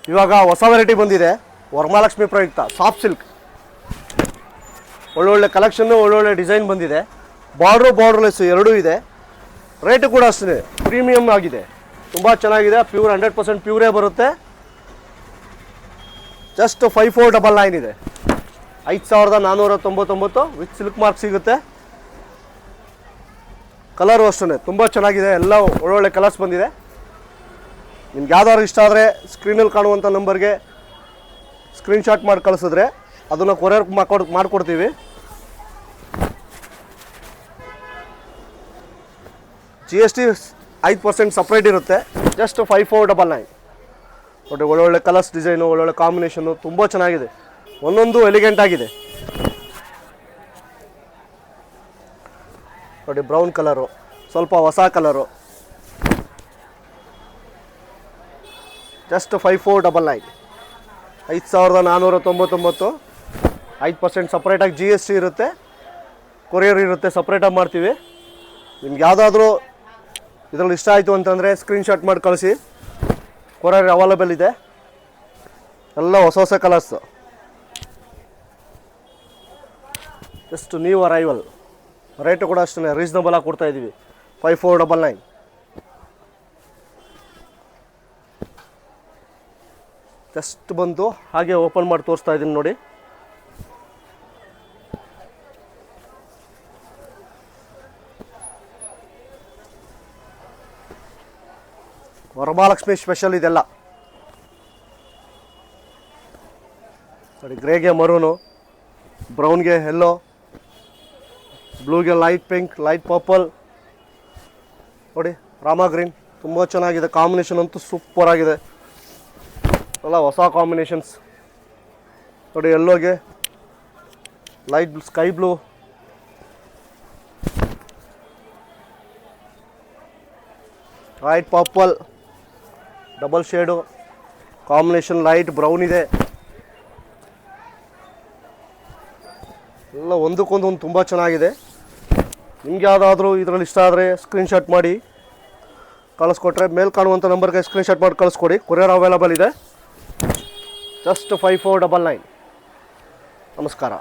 ಇವಾಗ ಹೊಸ ವೆರೈಟಿ ಬಂದಿದೆ, ವರಮಹಾಲಕ್ಷ್ಮಿ ಪ್ರಯುಕ್ತ ಸಾಫ್ಟ್ ಸಿಲ್ಕ್. ಒಳ್ಳೊಳ್ಳೆ ಕಲೆಕ್ಷನ್ನು, ಒಳ್ಳೊಳ್ಳೆ ಡಿಸೈನ್ ಬಂದಿದೆ. ಬಾರ್ಡ್ರ್ಲೆಸ್ ಎರಡೂ ಇದೆ. ರೇಟು ಕೂಡ ಅಷ್ಟೇ ಪ್ರೀಮಿಯಮ್ ಆಗಿದೆ, ತುಂಬ ಚೆನ್ನಾಗಿದೆ. ಪ್ಯೂರ್ 100% ಪ್ಯೂರೇ ಬರುತ್ತೆ. ಜಸ್ಟ್ 5499 ಇದೆ. 5499 ವಿತ್ ಸಿಲ್ಕ್ ಮಾರ್ಕ್ ಸಿಗುತ್ತೆ. ಕಲರು ಅಷ್ಟೇ ತುಂಬ ಚೆನ್ನಾಗಿದೆ. ಎಲ್ಲ ಒಳ್ಳೊಳ್ಳೆ ಕಲರ್ಸ್ ಬಂದಿದೆ. ನಿಮ್ಗೆ ಯಾವ್ದಾದ್ರು ಇಷ್ಟ ಆದರೆ ಸ್ಕ್ರೀನಲ್ಲಿ ಕಾಣುವಂಥ ನಂಬರ್ಗೆ ಸ್ಕ್ರೀನ್ಶಾಟ್ ಮಾಡಿ ಕಳಿಸಿದ್ರೆ ಅದನ್ನು ಕೊರಿಯರ್ ಮಾಡಿಕೊಡ್ತೀವಿ. GST 5% ಸಪ್ರೇಟ್ ಇರುತ್ತೆ. ಜಸ್ಟ್ 5499. ನೋಡಿ, ಒಳ್ಳೊಳ್ಳೆ ಕಲರ್ಸ್, ಡಿಸೈನು, ಒಳ್ಳೊಳ್ಳೆ ಕಾಂಬಿನೇಷನ್ನು ತುಂಬ ಚೆನ್ನಾಗಿದೆ. ಒಂದೊಂದು ಎಲಿಗೆಂಟ್ ಆಗಿದೆ. ನೋಡಿ, ಬ್ರೌನ್ ಕಲರು, ಸ್ವಲ್ಪ ಹೊಸ ಕಲರು. ಜಸ್ಟ್ 5499. 5499. 5% ಸಪ್ರೇಟಾಗಿ GST ಇರುತ್ತೆ, ಕೊರಿಯರ್ ಇರುತ್ತೆ, ಸಪ್ರೇಟಾಗಿ ಮಾಡ್ತೀವಿ. ನಿಮ್ಗೆ ಯಾವುದಾದ್ರೂ ಇದರಲ್ಲಿ ಇಷ್ಟ ಆಯಿತು ಅಂತಂದರೆ ಸ್ಕ್ರೀನ್ಶಾಟ್ ಮಾಡಿ ಕಳಿಸಿ. ಕೊರಿಯರ್ ಅವೈಲೇಬಲ್ ಇದೆ. ಎಲ್ಲ ಹೊಸ colours. Just new arrival. Rate ಕೂಡ ಅಷ್ಟೇ ರೀಸನಬಲ್ ಆಗಿ ಕೊಡ್ತಾಯಿದ್ದೀವಿ. 5499. ಜಸ್ಟ್ ಬಂತು ಹಾಗೆ ಓಪನ್ ಮಾಡಿ ತೋರಿಸ್ತಾ ಇದ್ದೀನಿ ನೋಡಿ. ವರಮಹಾಲಕ್ಷ್ಮಿ ಸ್ಪೆಷಲ್ ಇದೆಲ್ಲ ನೋಡಿ. ಗ್ರೇಗೆ ಮರೂನು, ಬ್ರೌನ್ಗೆ ಯೆಲ್ಲೋ, ಬ್ಲೂಗೆ ಲೈಟ್ ಪಿಂಕ್, ಲೈಟ್ ಪರ್ಪಲ್. ನೋಡಿ, ರಾಮಾ ಗ್ರೀನ್ ತುಂಬ ಚೆನ್ನಾಗಿದೆ. ಕಾಂಬಿನೇಷನ್ ಅಂತೂ ಸೂಪರ್ ಆಗಿದೆ. ಎಲ್ಲ ಹೊಸ ಕಾಂಬಿನೇಷನ್ಸ್ ನೋಡಿ. ಯೆಲ್ಲೋಗೆ light sky blue, light purple, double shade combination, light brown ಇದೆ. ಎಲ್ಲ ಒಂದಕ್ಕೊಂದು ತುಂಬ ಚೆನ್ನಾಗಿದೆ. ನಿಮ್ಗೆ ಯಾವುದಾದ್ರೂ ಇದರಲ್ಲಿ ಇಷ್ಟ ಆದರೆ ಸ್ಕ್ರೀನ್ಶಾಟ್ ಮಾಡಿ ಕಳಿಸ್ಕೊಟ್ರೆ ಮೇಲೆ ಕಾಣುವಂಥ ನಂಬರ್ಗೆ ಸ್ಕ್ರೀನ್ಶಾಟ್ ಮಾಡಿ ಕಳಿಸ್ಕೊಡಿ. ಕೊರಿಯರ್ ಅವೈಲೇಬಲ್ ಇದೆ. ಜಸ್ಟ್ 5499. ನಮಸ್ಕಾರ.